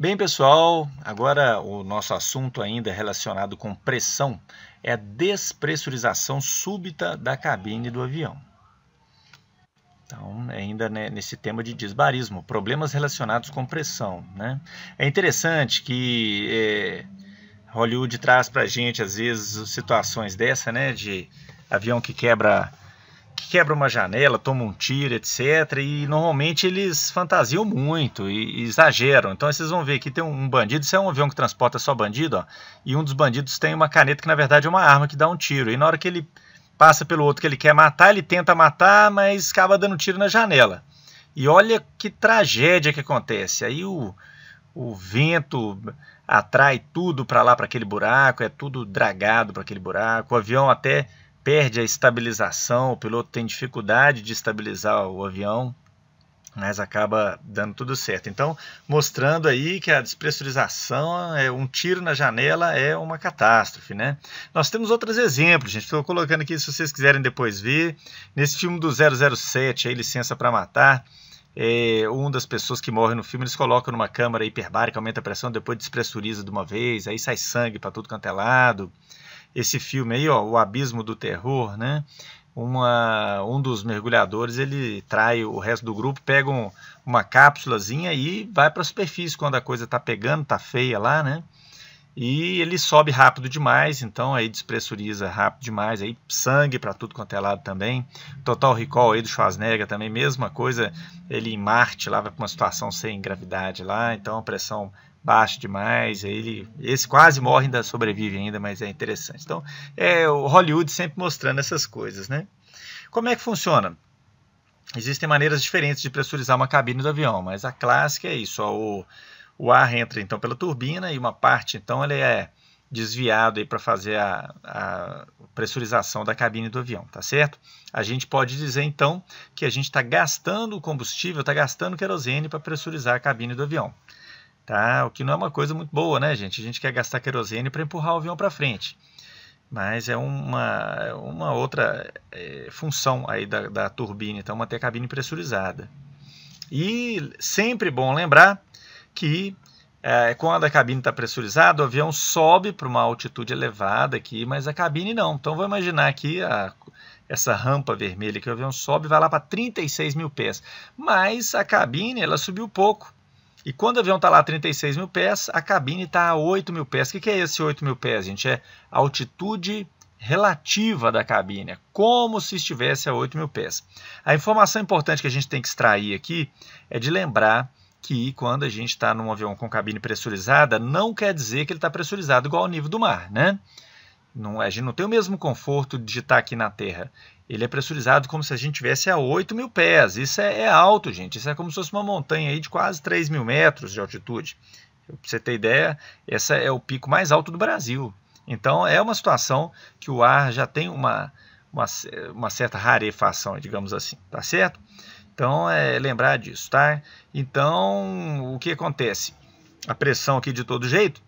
Bem, pessoal, agora o nosso assunto ainda relacionado com pressão é a despressurização súbita da cabine do avião. Então, ainda nesse tema de disbarismo, problemas relacionados com pressão, né? É interessante que Hollywood traz para a gente, às vezes, situações dessa, né? De avião que quebra uma janela, toma um tiro, etc. E normalmente eles fantasiam muito e exageram. Então vocês vão ver que tem um bandido, isso é um avião que transporta só bandido, ó, e um dos bandidos tem uma caneta que na verdade é uma arma que dá um tiro. E na hora que ele passa pelo outro que ele quer matar, ele tenta matar, mas acaba dando tiro na janela. E olha que tragédia que acontece. Aí o vento atrai tudo para lá, para aquele buraco, é tudo dragado para aquele buraco. O avião até perde a estabilização, o piloto tem dificuldade de estabilizar o avião, mas acaba dando tudo certo. Então, mostrando aí que a despressurização, um tiro na janela é uma catástrofe, né? Nós temos outros exemplos, gente. Estou colocando aqui se vocês quiserem depois ver. Nesse filme do 007, aí, Licença para Matar, uma das pessoas que morre no filme, eles colocam numa câmara hiperbárica, aumenta a pressão, depois despressuriza de uma vez, aí sai sangue para tudo quanto é lado. Esse filme aí, ó, O Abismo do Terror, né? Um dos mergulhadores, ele trai o resto do grupo, pega uma cápsulazinha e vai para a superfície quando a coisa tá pegando, tá feia lá, né? E ele sobe rápido demais, então aí despressuriza rápido demais, aí sangue para tudo quanto é lado também. Total Recall aí do Schwarzenegger também, mesma coisa, ele em Marte lá vai para uma situação sem gravidade lá, então a pressão baixa demais, esse quase morre, ainda sobrevive ainda, mas é interessante. Então, o Hollywood sempre mostrando essas coisas, né? Como é que funciona? Existem maneiras diferentes de pressurizar uma cabine do avião, mas a clássica é isso, ó, o ar entra então pela turbina e uma parte então ele é desviado para fazer a pressurização da cabine do avião, tá certo? A gente pode dizer então que a gente está gastando combustível, está gastando querosene para pressurizar a cabine do avião. Tá? O que não é uma coisa muito boa, né, gente? A gente quer gastar querosene para empurrar o avião para frente. Mas é uma outra função aí da turbina, então manter a cabine pressurizada. E sempre bom lembrar que quando a cabine está pressurizada, o avião sobe para uma altitude elevada aqui, mas a cabine não. Então vou imaginar aqui essa rampa vermelha que o avião sobe vai lá para 36 mil pés. Mas a cabine ela subiu pouco. E quando o avião está lá a 36 mil pés, a cabine está a 8 mil pés. O que é esse 8 mil pés, gente? É a altitude relativa da cabine, é como se estivesse a 8 mil pés. A informação importante que a gente tem que extrair aqui é de lembrar que quando a gente está num avião com cabine pressurizada, não quer dizer que ele está pressurizado igual ao nível do mar, né? A gente não tem o mesmo conforto de estar aqui na Terra. Ele é pressurizado como se a gente estivesse a 8 mil pés. Isso é alto, gente. Isso é como se fosse uma montanha aí de quase 3 mil metros de altitude. Para você ter ideia, esse é o pico mais alto do Brasil. Então, é uma situação que o ar já tem uma certa rarefação, digamos assim. Tá certo? Então, lembrar disso, tá? Então, o que acontece? A pressão aqui, de todo jeito,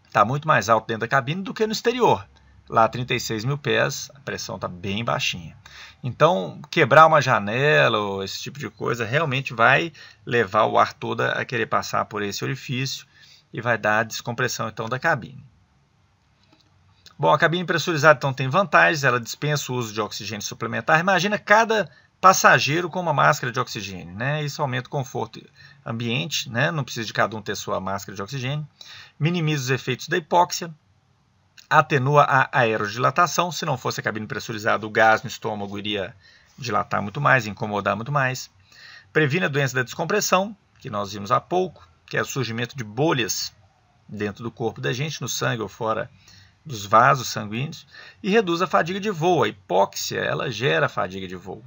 está muito mais alta dentro da cabine do que no exterior. Lá a 36 mil pés, a pressão está bem baixinha. Então, quebrar uma janela ou esse tipo de coisa realmente vai levar o ar todo a querer passar por esse orifício e vai dar a descompressão então da cabine. Bom, a cabine pressurizada então tem vantagens, ela dispensa o uso de oxigênio suplementar. Imagina cada passageiro com uma máscara de oxigênio, né? Isso aumenta o conforto ambiente, né? Não precisa de cada um ter sua máscara de oxigênio. Minimiza os efeitos da hipóxia. Atenua a aerodilatação. Se não fosse a cabine pressurizada, o gás no estômago iria dilatar muito mais, incomodar muito mais. Previne a doença da descompressão, que nós vimos há pouco, que é o surgimento de bolhas dentro do corpo da gente, no sangue ou fora dos vasos sanguíneos. E reduz a fadiga de voo. A hipóxia, ela gera fadiga de voo.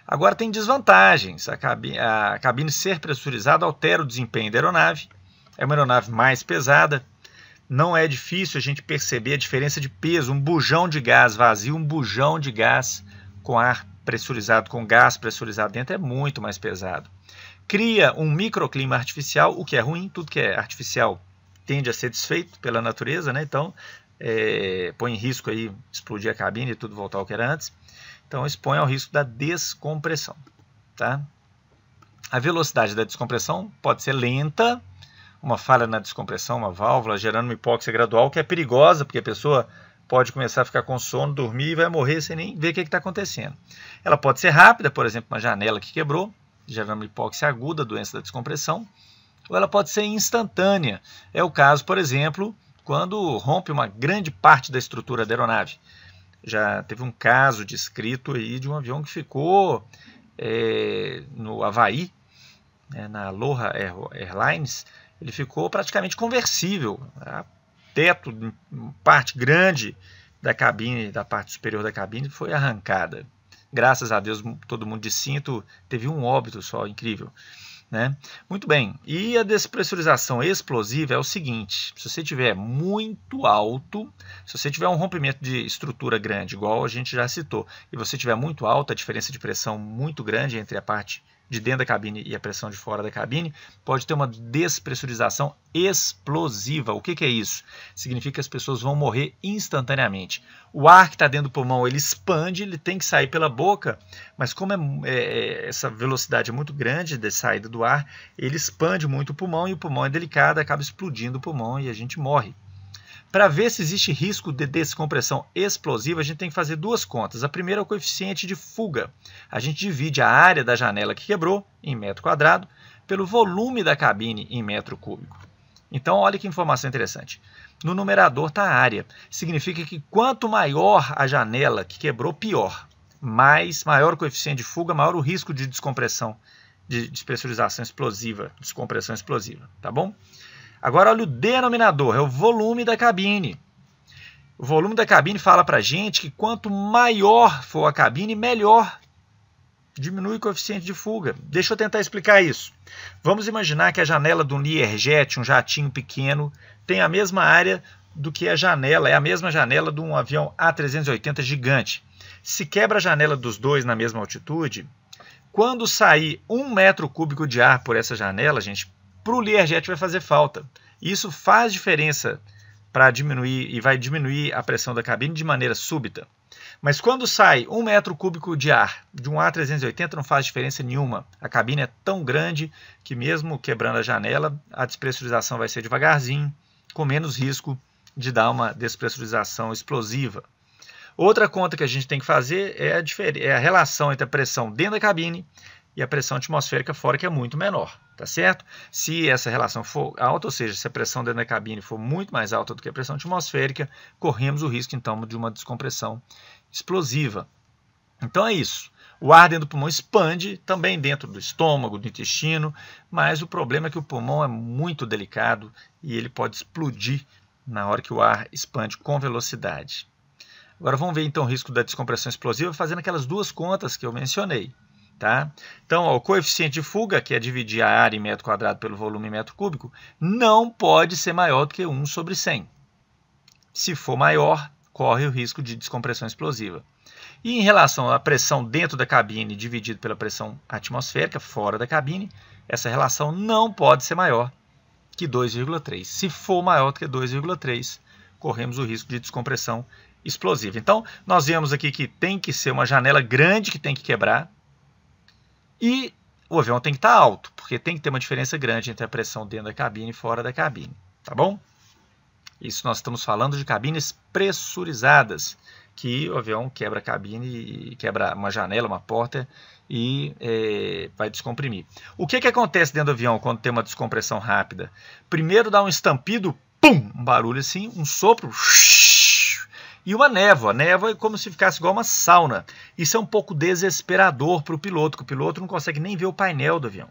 Agora tem desvantagens. A cabine ser pressurizada altera o desempenho da aeronave. É uma aeronave mais pesada. Não é difícil a gente perceber a diferença de peso. Um bujão de gás vazio, um bujão de gás com ar pressurizado, com gás pressurizado dentro, é muito mais pesado. Cria um microclima artificial, o que é ruim. Tudo que é artificial tende a ser desfeito pela natureza, né? Então, põe em risco aí explodir a cabine e tudo voltar ao que era antes. Então, expõe ao risco da descompressão. Tá? A velocidade da descompressão pode ser lenta uma falha na descompressão, uma válvula, gerando uma hipóxia gradual, que é perigosa, porque a pessoa pode começar a ficar com sono, dormir e vai morrer sem nem ver o que está acontecendo. Ela pode ser rápida, por exemplo, uma janela que quebrou, gerando uma hipóxia aguda, doença da descompressão, ou ela pode ser instantânea. É o caso, por exemplo, quando rompe uma grande parte da estrutura da aeronave. Já teve um caso descrito aí de um avião que ficou no Havaí, na Aloha Airlines, ele ficou praticamente conversível. Teto, parte grande da cabine, da parte superior da cabine, foi arrancada. Graças a Deus, todo mundo de cinto, teve um óbito só, incrível. Né? Muito bem, e a despressurização explosiva é o seguinte: se você tiver muito alto, se você tiver um rompimento de estrutura grande, igual a gente já citou, e você tiver muito alto, a diferença de pressão muito grande entre a parte de dentro da cabine e a pressão de fora da cabine, pode ter uma despressurização explosiva. O que é isso? Significa que as pessoas vão morrer instantaneamente. O ar que está dentro do pulmão, ele expande, ele tem que sair pela boca, mas como essa velocidade é muito grande de saída do ar, ele expande muito o pulmão, e o pulmão é delicado, acaba explodindo o pulmão e a gente morre. Para ver se existe risco de descompressão explosiva, a gente tem que fazer duas contas. A primeira é o coeficiente de fuga. A gente divide a área da janela que quebrou em metro quadrado pelo volume da cabine em metro cúbico. Então, olha que informação interessante. No numerador está a área. Significa que quanto maior a janela que quebrou, pior. Maior o coeficiente de fuga, maior o risco de descompressão, de despressurização explosiva, descompressão explosiva. Tá bom? Agora, olha o denominador, é o volume da cabine. O volume da cabine fala para a gente que quanto maior for a cabine, melhor diminui o coeficiente de fuga. Deixa eu tentar explicar isso. Vamos imaginar que a janela de um Learjet, um jatinho pequeno, tem a mesma área do que a janela, é a mesma janela de um avião A380 gigante. Se quebra a janela dos dois na mesma altitude, quando sair 1 metro cúbico de ar por essa janela, gente, para o Learjet vai fazer falta. Isso faz diferença para diminuir, e vai diminuir a pressão da cabine de maneira súbita. Mas quando sai 1 metro cúbico de ar de um A380 não faz diferença nenhuma. A cabine é tão grande que mesmo quebrando a janela, a despressurização vai ser devagarzinho, com menos risco de dar uma despressurização explosiva. Outra conta que a gente tem que fazer é a relação entre a pressão dentro da cabine e a pressão atmosférica fora, que é muito menor, tá certo? Se essa relação for alta, ou seja, se a pressão dentro da cabine for muito mais alta do que a pressão atmosférica, corremos o risco, então, de uma descompressão explosiva. Então é isso. O ar dentro do pulmão expande, também dentro do estômago, do intestino, mas o problema é que o pulmão é muito delicado e ele pode explodir na hora que o ar expande com velocidade. Agora vamos ver, então, o risco da descompressão explosiva fazendo aquelas duas contas que eu mencionei. Tá? Então, o coeficiente de fuga, que é dividir a área em metro quadrado pelo volume em metro cúbico, não pode ser maior do que 1 sobre 100. Se for maior, corre o risco de descompressão explosiva. E em relação à pressão dentro da cabine dividido pela pressão atmosférica fora da cabine, essa relação não pode ser maior que 2,3. Se for maior do que 2,3, corremos o risco de descompressão explosiva. Então, nós vemos aqui que tem que ser uma janela grande que tem que quebrar, e o avião tem que estar alto, porque tem que ter uma diferença grande entre a pressão dentro da cabine e fora da cabine, tá bom? Isso nós estamos falando de cabines pressurizadas, que o avião quebra a cabine, quebra uma janela, uma porta e vai descomprimir. O que acontece dentro do avião quando tem uma descompressão rápida? Primeiro dá um estampido, pum, um barulho assim, um sopro, e uma névoa. A névoa é como se ficasse igual uma sauna. Isso é um pouco desesperador para o piloto, que o piloto não consegue nem ver o painel do avião.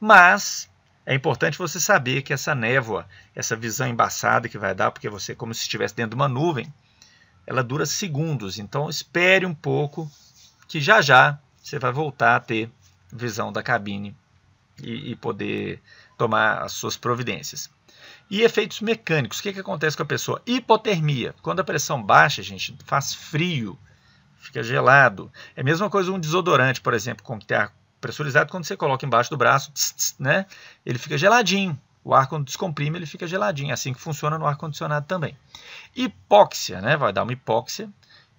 Mas é importante você saber que essa névoa, essa visão embaçada que vai dar, porque você é como se estivesse dentro de uma nuvem, ela dura segundos. Então espere um pouco, que já já você vai voltar a ter visão da cabine e poder tomar as suas providências. E efeitos mecânicos. O que acontece com a pessoa? Hipotermia. Quando a pressão baixa, gente, faz frio, fica gelado. É a mesma coisa um desodorante, por exemplo, com que ar pressurizado, quando você coloca embaixo do braço, né, ele fica geladinho. O ar, quando descomprime, ele fica geladinho. É assim que funciona no ar-condicionado também. Hipóxia, né? Vai dar uma hipóxia.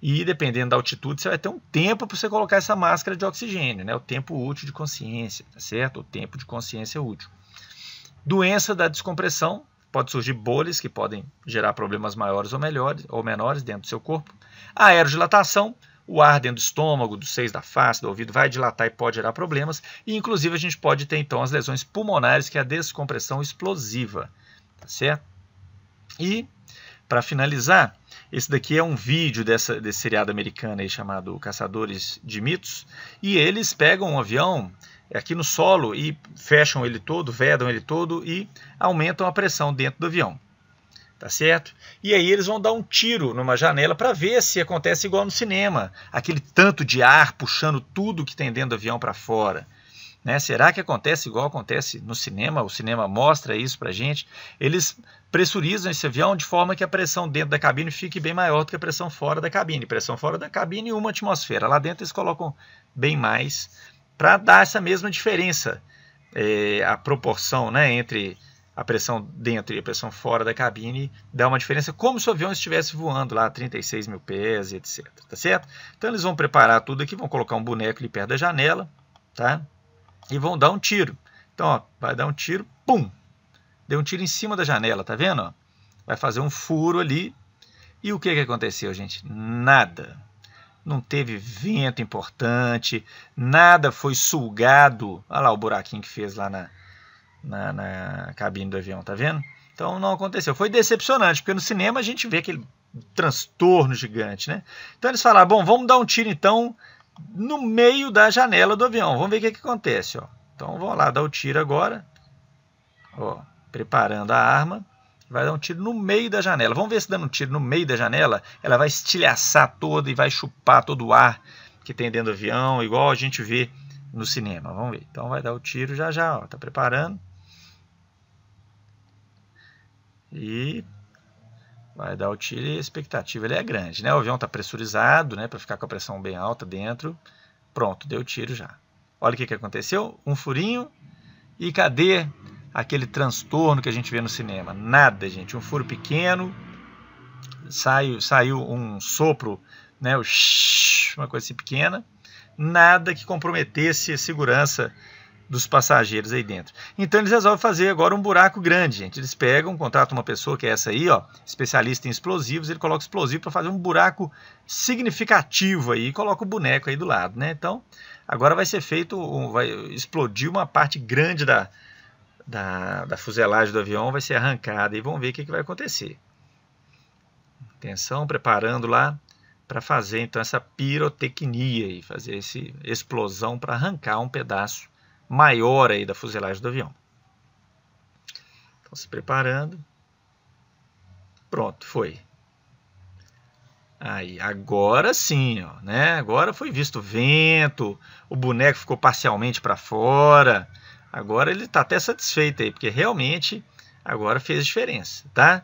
E dependendo da altitude, você vai ter um tempo para você colocar essa máscara de oxigênio, né? O tempo útil de consciência, tá certo? O tempo de consciência útil. Doença da descompressão, pode surgir bolhas que podem gerar problemas maiores ou menores dentro do seu corpo. A aerodilatação, o ar dentro do estômago, dos seios da face, do ouvido, vai dilatar e pode gerar problemas. E, inclusive, a gente pode ter, então, as lesões pulmonares, que é a descompressão explosiva. Tá certo? E, para finalizar, esse daqui é um vídeo desse seriado americano aí chamado Caçadores de Mitos. E eles pegam um avião aqui no solo e fecham ele todo, vedam ele todo e aumentam a pressão dentro do avião. Tá certo? E aí eles vão dar um tiro numa janela para ver se acontece igual no cinema. Aquele tanto de ar puxando tudo que tem dentro do avião para fora. Né? Será que acontece igual acontece no cinema? O cinema mostra isso para a gente. Eles pressurizam esse avião de forma que a pressão dentro da cabine fique bem maior do que a pressão fora da cabine. Pressão fora da cabine, 1 atmosfera. Lá dentro eles colocam bem mais para dar essa mesma diferença. A proporção, né, entre a pressão dentro e a pressão fora da cabine dá uma diferença, como se o avião estivesse voando lá a 36 mil pés e etc. Tá certo? Então eles vão preparar tudo aqui, vão colocar um boneco ali perto da janela, tá? E vão dar um tiro. Então, ó, vai dar um tiro, pum! Deu um tiro em cima da janela, tá vendo? Ó? Vai fazer um furo ali. E o que aconteceu, gente? Nada. Não teve vento importante, nada foi sugado. Olha lá o buraquinho que fez lá na cabine do avião, tá vendo? Então não aconteceu. Foi decepcionante, porque no cinema a gente vê aquele transtorno gigante, né? Então eles falaram, bom, vamos dar um tiro então no meio da janela do avião. Vamos ver o que acontece, ó. Então vamos lá dar o tiro agora. Ó, preparando a arma. Vai dar um tiro no meio da janela. Vamos ver se dando um tiro no meio da janela, ela vai estilhaçar toda e vai chupar todo o ar que tem dentro do avião, igual a gente vê no cinema. Vamos ver. Então vai dar o tiro já já, ó. Tá preparando. E vai dar o tiro e a expectativa é grande, né? O avião está pressurizado, né, para ficar com a pressão bem alta dentro. Pronto, deu o tiro já. Olha o que aconteceu. Um furinho e cadê aquele transtorno que a gente vê no cinema? Nada, gente. Um furo pequeno, saiu um sopro, né, uma coisa assim pequena. Nada que comprometesse a segurança dos passageiros aí dentro. Então eles resolvem fazer agora um buraco grande, gente. Eles pegam, contratam uma pessoa que é essa aí, ó, especialista em explosivos, ele coloca explosivo para fazer um buraco significativo aí e coloca o boneco aí do lado, né? Então, agora vai ser feito, vai explodir uma parte grande da fuselagem do avião, vai ser arrancada e vamos ver o que vai acontecer. Atenção, preparando lá para fazer então essa pirotecnia e fazer essa explosão para arrancar um pedaço maior aí da fuselagem do avião. Então, se preparando. Pronto, foi. Aí, agora sim, ó, né? Agora foi visto o vento, o boneco ficou parcialmente para fora. Agora ele está até satisfeito aí, porque realmente agora fez diferença, tá?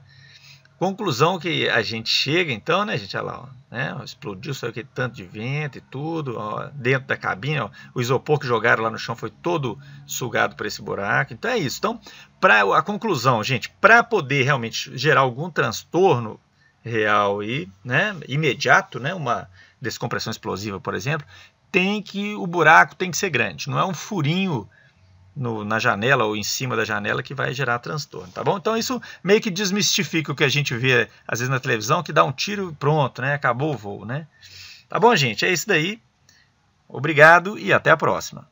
Conclusão que a gente chega, então, né, gente? Olha lá, ó, né? Explodiu, saiu aquele tanto de vento e tudo, ó, dentro da cabine, ó, o isopor que jogaram lá no chão foi todo sugado por esse buraco. Então é isso. Então, para a conclusão, gente, para poder realmente gerar algum transtorno real e, né, imediato, né, uma descompressão explosiva, por exemplo, o buraco tem que ser grande. Não é um furinho na janela ou em cima da janela que vai gerar transtorno, tá bom? Então isso meio que desmistifica o que a gente vê às vezes na televisão, que dá um tiro e pronto, né? Acabou o voo, né? Tá bom, gente? É isso daí. Obrigado e até a próxima.